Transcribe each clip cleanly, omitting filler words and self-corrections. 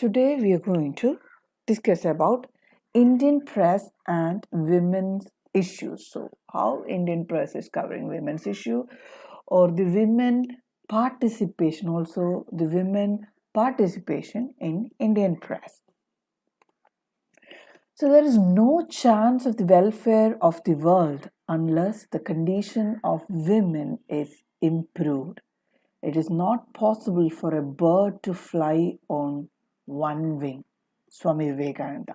today we are going to discuss about Indian press and women's issues. So, how Indian press is covering women's issue, or the women participation, also the women participation in Indian press. So, there is no chance of the welfare of the world unless the condition of women is improved. It is not possible for a bird to fly on one wing. Swami Vivekananda.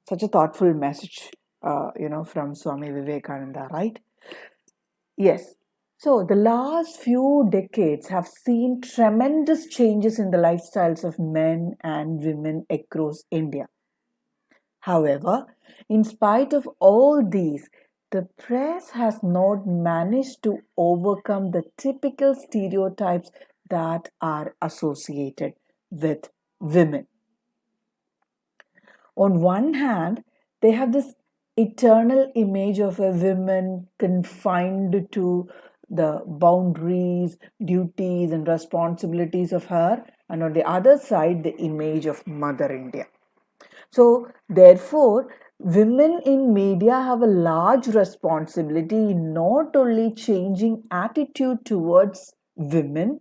Such a thoughtful message, from Swami Vivekananda, right? Yes. So the last few decades have seen tremendous changes in the lifestyles of men and women across India. However, in spite of all these, the press has not managed to overcome the typical stereotypes that are associated with women. On one hand, they have this eternal image of a woman confined to the boundaries, duties, and responsibilities of her, and on the other side, the image of Mother India. So, therefore, women in media have a large responsibility in not only changing attitude towards women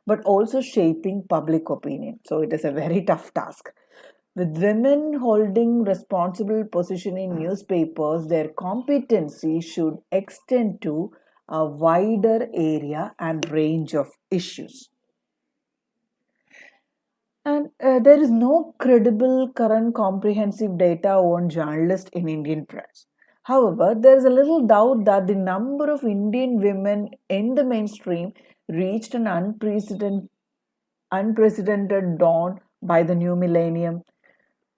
but also shaping public opinion. So, it is a very tough task. With women holding responsible position in newspapers, their competency should extend to a wider area and range of issues. And there is no credible current comprehensive data on journalists in Indian press. However, there is a little doubt that the number of Indian women in the mainstream reached an unprecedented dawn by the new millennium.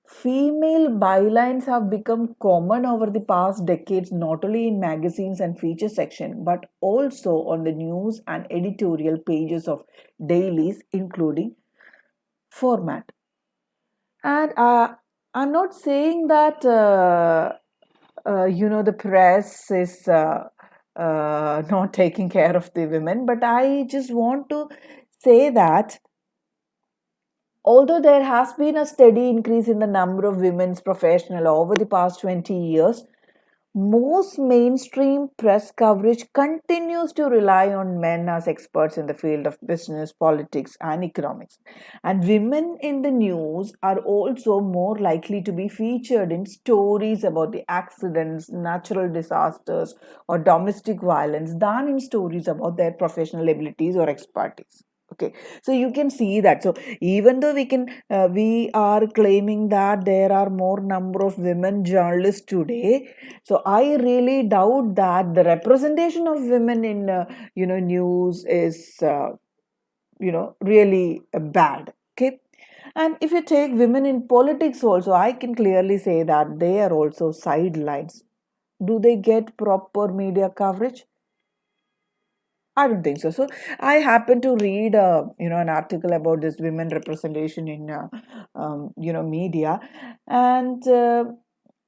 Female bylines have become common over the past decades, not only in magazines and feature section, but also on the news and editorial pages of dailies, including format. And I'm not saying that the press is not taking care of the women, but I just want to say that although there has been a steady increase in the number of women's professionals over the past 20 years, most mainstream press coverage continues to rely on men as experts in the field of business, politics, and economics. And women in the news are also more likely to be featured in stories about the accidents, natural disasters, or domestic violence than in stories about their professional abilities or expertise. Okay, so you can see that. So even though we are claiming that there are more number of women journalists today, so I really doubt that the representation of women in news is really bad. Okay, and if you take women in politics also, I can clearly say that they are also sidelines. Do they get proper media coverage? I don't think so. So I happened to read, an article about this women representation in, media, and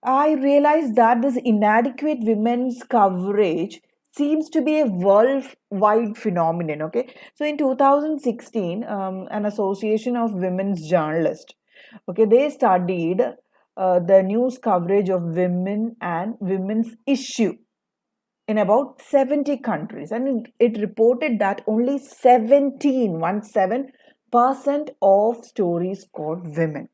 I realized that this inadequate women's coverage seems to be a worldwide phenomenon. Okay, so in 2016, an association of women's journalists, okay, they studied the news coverage of women and women's issue in about 70 countries, and it reported that only 17% of stories got women.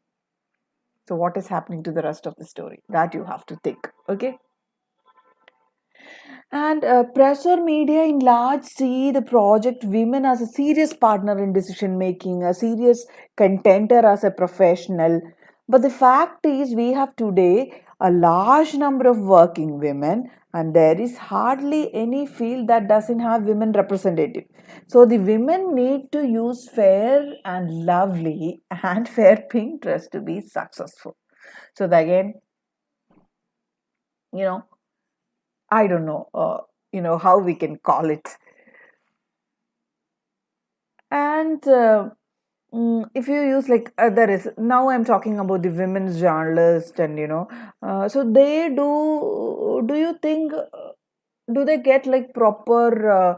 So what is happening to the rest of the story? That you have to think. Okay. And pressure media in large see the project women as a serious partner in decision making, a serious contender as a professional. But the fact is, we have today a large number of working women, and there is hardly any field that doesn't have women representative. So the women need to use fair and lovely and fair Pinterest to be successful. So again, you know, I don't know, how we can call it. And if you use like there is now I'm talking about the women's journalist, and so they do. Do you think do they get like proper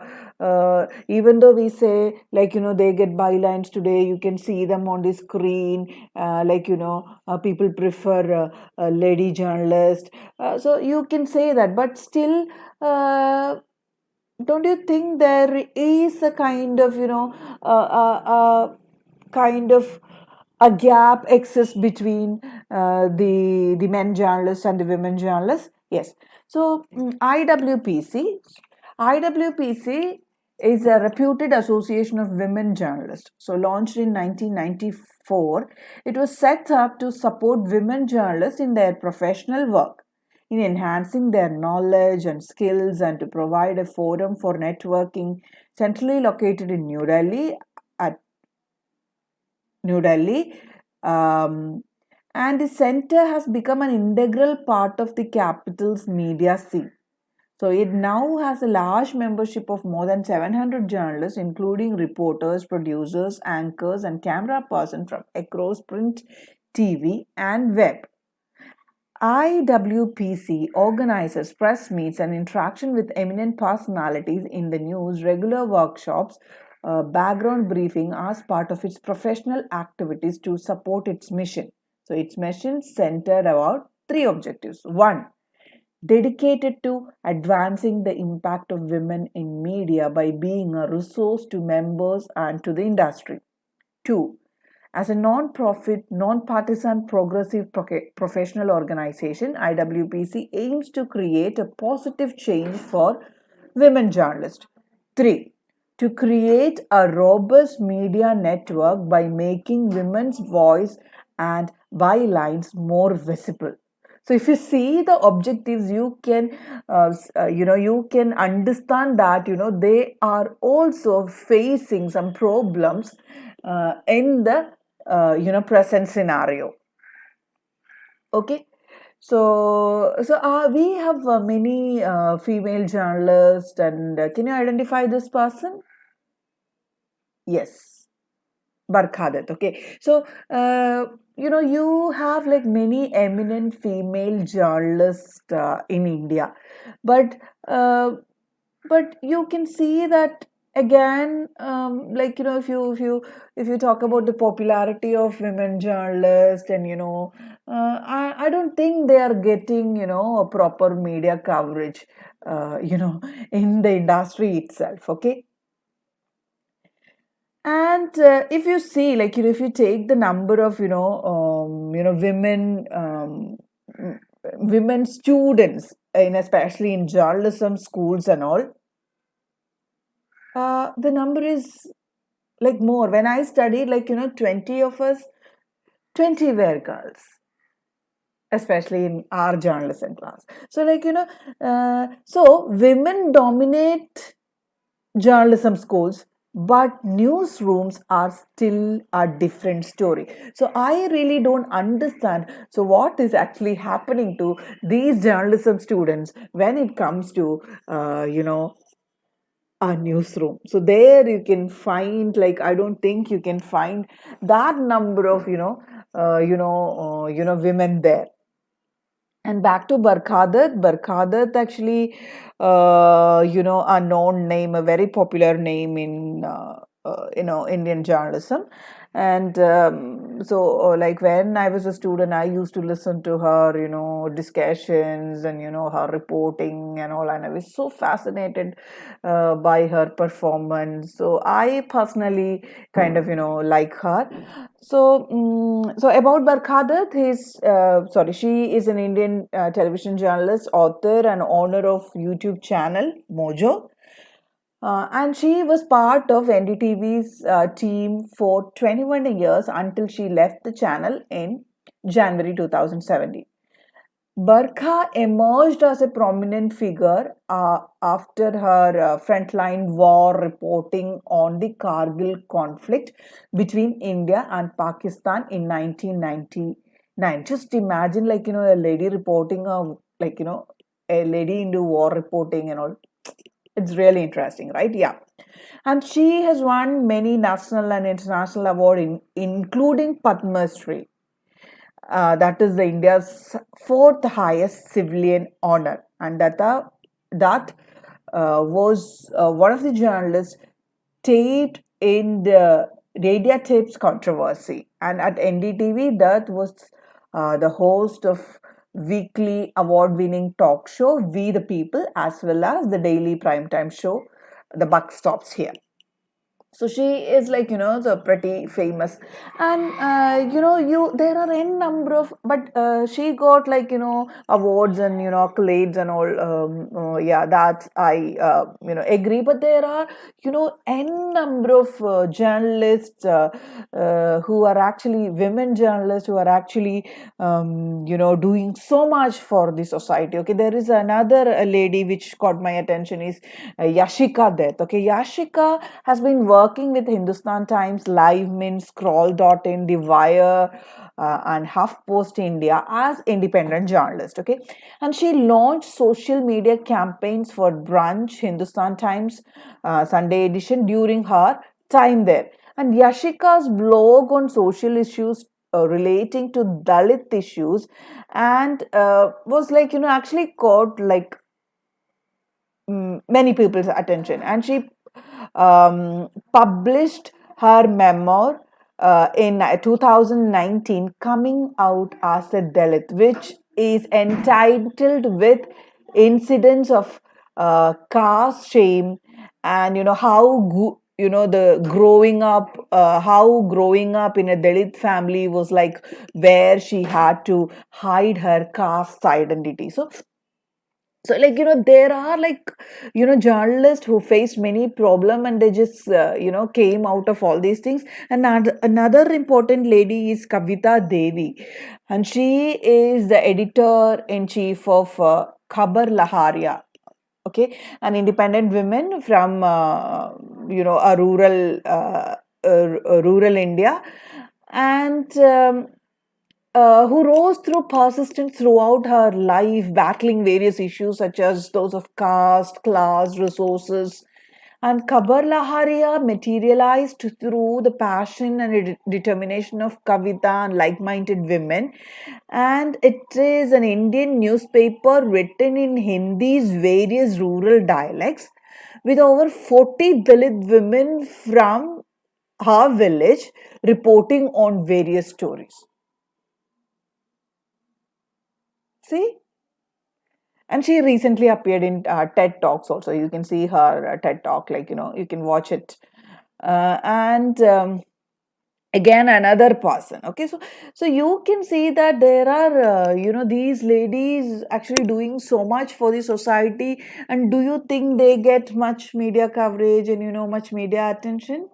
even though we say like they get bylines today, you can see them on the screen, like people prefer a lady journalist, so you can say that, but still, don't you think there is a kind of kind of a gap exists between the men journalists and the women journalists? Yes. So IWPC is a reputed association of women journalists. So launched in 1994, it was set up to support women journalists in their professional work, in enhancing their knowledge and skills, and to provide a forum for networking. Centrally located in New Delhi, at New Delhi, um, and the center has become an integral part of the capital's media scene. So it now has a large membership of more than 700 journalists, including reporters, producers, anchors, and camera persons from across print, TV, and web. IWPC organizes press meets and interaction with eminent personalities in the news, regular workshops, background briefing as part of its professional activities to support its mission. So, its mission centered about three objectives. One, dedicated to advancing the impact of women in media by being a resource to members and to the industry. Two, as a non-profit, non-partisan, progressive professional organization, IWPC aims to create a positive change for women journalists. Three, to create a robust media network by making women's voice and bylines more visible. So if you see the objectives, you can you can understand that they are also facing some problems in the present scenario. Okay. So we have many female journalists, and can you identify this person? Yes, Barkhadat. Okay, so you have like many eminent female journalists in India, but uh, you can see that again, like if you talk about the popularity of women journalists, and I don't think they are getting a proper media coverage, in the industry itself. Okay. And if you see, like, if you take the number of, women, women students, in especially in journalism schools and all, the number is like more. When I studied, like, 20 of us, 20 were girls, especially in our journalism class. So, like, so women dominate journalism schools, but newsrooms are still a different story. So I really don't understand, so what is actually happening to these journalism students when it comes to a newsroom. So there you can find, like, I don't think you can find that number of women there. And back to Barkhadat. Barkhadat actually, a known name, a very popular name in, Indian journalism. And so, like, when I was a student, I used to listen to her, discussions, and, her reporting and all. And I was so fascinated by her performance. So I personally kind of, like her. So about Barkhadat, she is an Indian television journalist, author, and owner of YouTube channel Mojo. And she was part of NDTV's team for 21 years until she left the channel in January 2017. Barkha emerged as a prominent figure after her frontline war reporting on the Kargil conflict between India and Pakistan in 1999. Just imagine, like, a lady reporting, like, a lady into war reporting and all. It's really interesting, right? Yeah. And she has won many national and international awards, including Padma Shri. That is India's fourth highest civilian honor, and that was one of the journalists taped in the radio tapes controversy. And at NDTV, that was the host of weekly award-winning talk show We the People, as well as the daily primetime show The Buck Stops Here. So she is like, the pretty famous. And you there are n number of, but she got like, awards and, accolades and all. Yeah, that I agree. But there are, n number of journalists who are actually women journalists, who are actually doing so much for the society. Okay, there is another lady which caught my attention, is Yashika Dutt. Okay, Yashika has been working with Hindustan Times, Live Mint, Scroll.in, The Wire, and HuffPost India as independent journalist. Okay, and she launched social media campaigns for Brunch, Hindustan Times, Sunday edition during her time there. And Yashika's blog on social issues relating to Dalit issues, and was like, actually caught like many people's attention. And she published her memoir in 2019, Coming Out as a Dalit, which is entitled with incidents of caste shame, and how the growing up, how growing up in a Dalit family was like, where she had to hide her caste identity. So like, there are like, journalists who faced many problem, and they just came out of all these things. And another important lady is Kavita Devi, and she is the editor in chief of Khabar Laharia. Okay, an independent women from a rural India, and who rose through persistence throughout her life, battling various issues such as those of caste, class, resources. And Kabar Laharia materialized through the passion and determination of Kavita and like minded women. And it is an Indian newspaper written in Hindi's various rural dialects, with over 40 Dalit women from her village reporting on various stories. See? And she recently appeared in TED Talks also. You can see her TED Talk, like, you can watch it. And again, another person. Okay, so you can see that there are, these ladies actually doing so much for the society. And do you think they get much media coverage and, much media attention?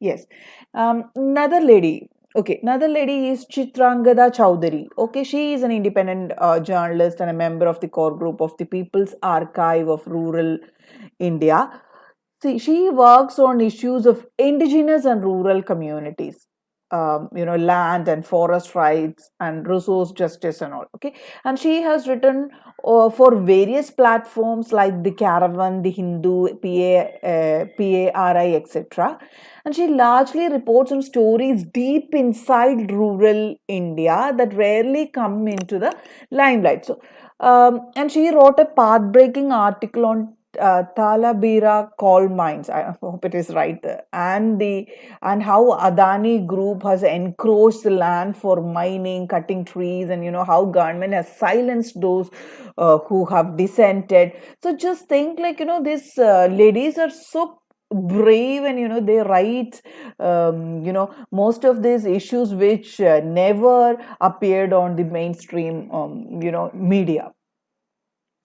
Yes. Another lady. Okay, another lady is Chitrangada Chowdhury. Okay, she is an independent journalist and a member of the core group of the People's Archive of Rural India. See, she works on issues of indigenous and rural communities, land and forest rights and resource justice and all. Okay, and she has written for various platforms like the Caravan, the Hindu, PARI, etc. And she largely reports on stories deep inside rural India that rarely come into the limelight. So, and she wrote a path-breaking article on Talabira coal mines. I hope it is right there. And how Adani Group has encroached the land for mining, cutting trees, and how government has silenced those who have dissented. So just think like, these ladies are so brave, and they write most of these issues which never appeared on the mainstream media.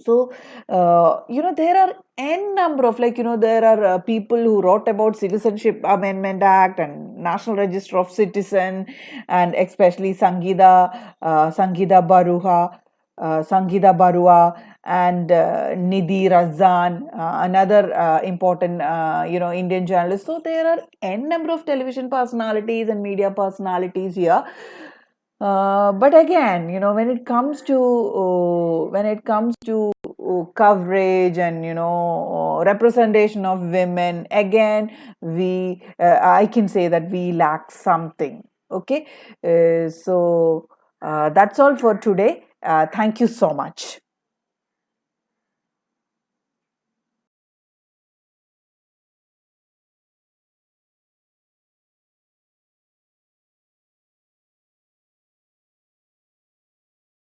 So, there are n number of, like, there are people who wrote about Citizenship Amendment Act and National Register of Citizen, and especially Sangeeta Barua, and Nidhi Razan, another important, Indian journalist. So there are n number of television personalities and media personalities here. But again, when it comes to coverage and representation of women, again, we I can say that we lack something. Okay, so that's all for today. Thank you so much.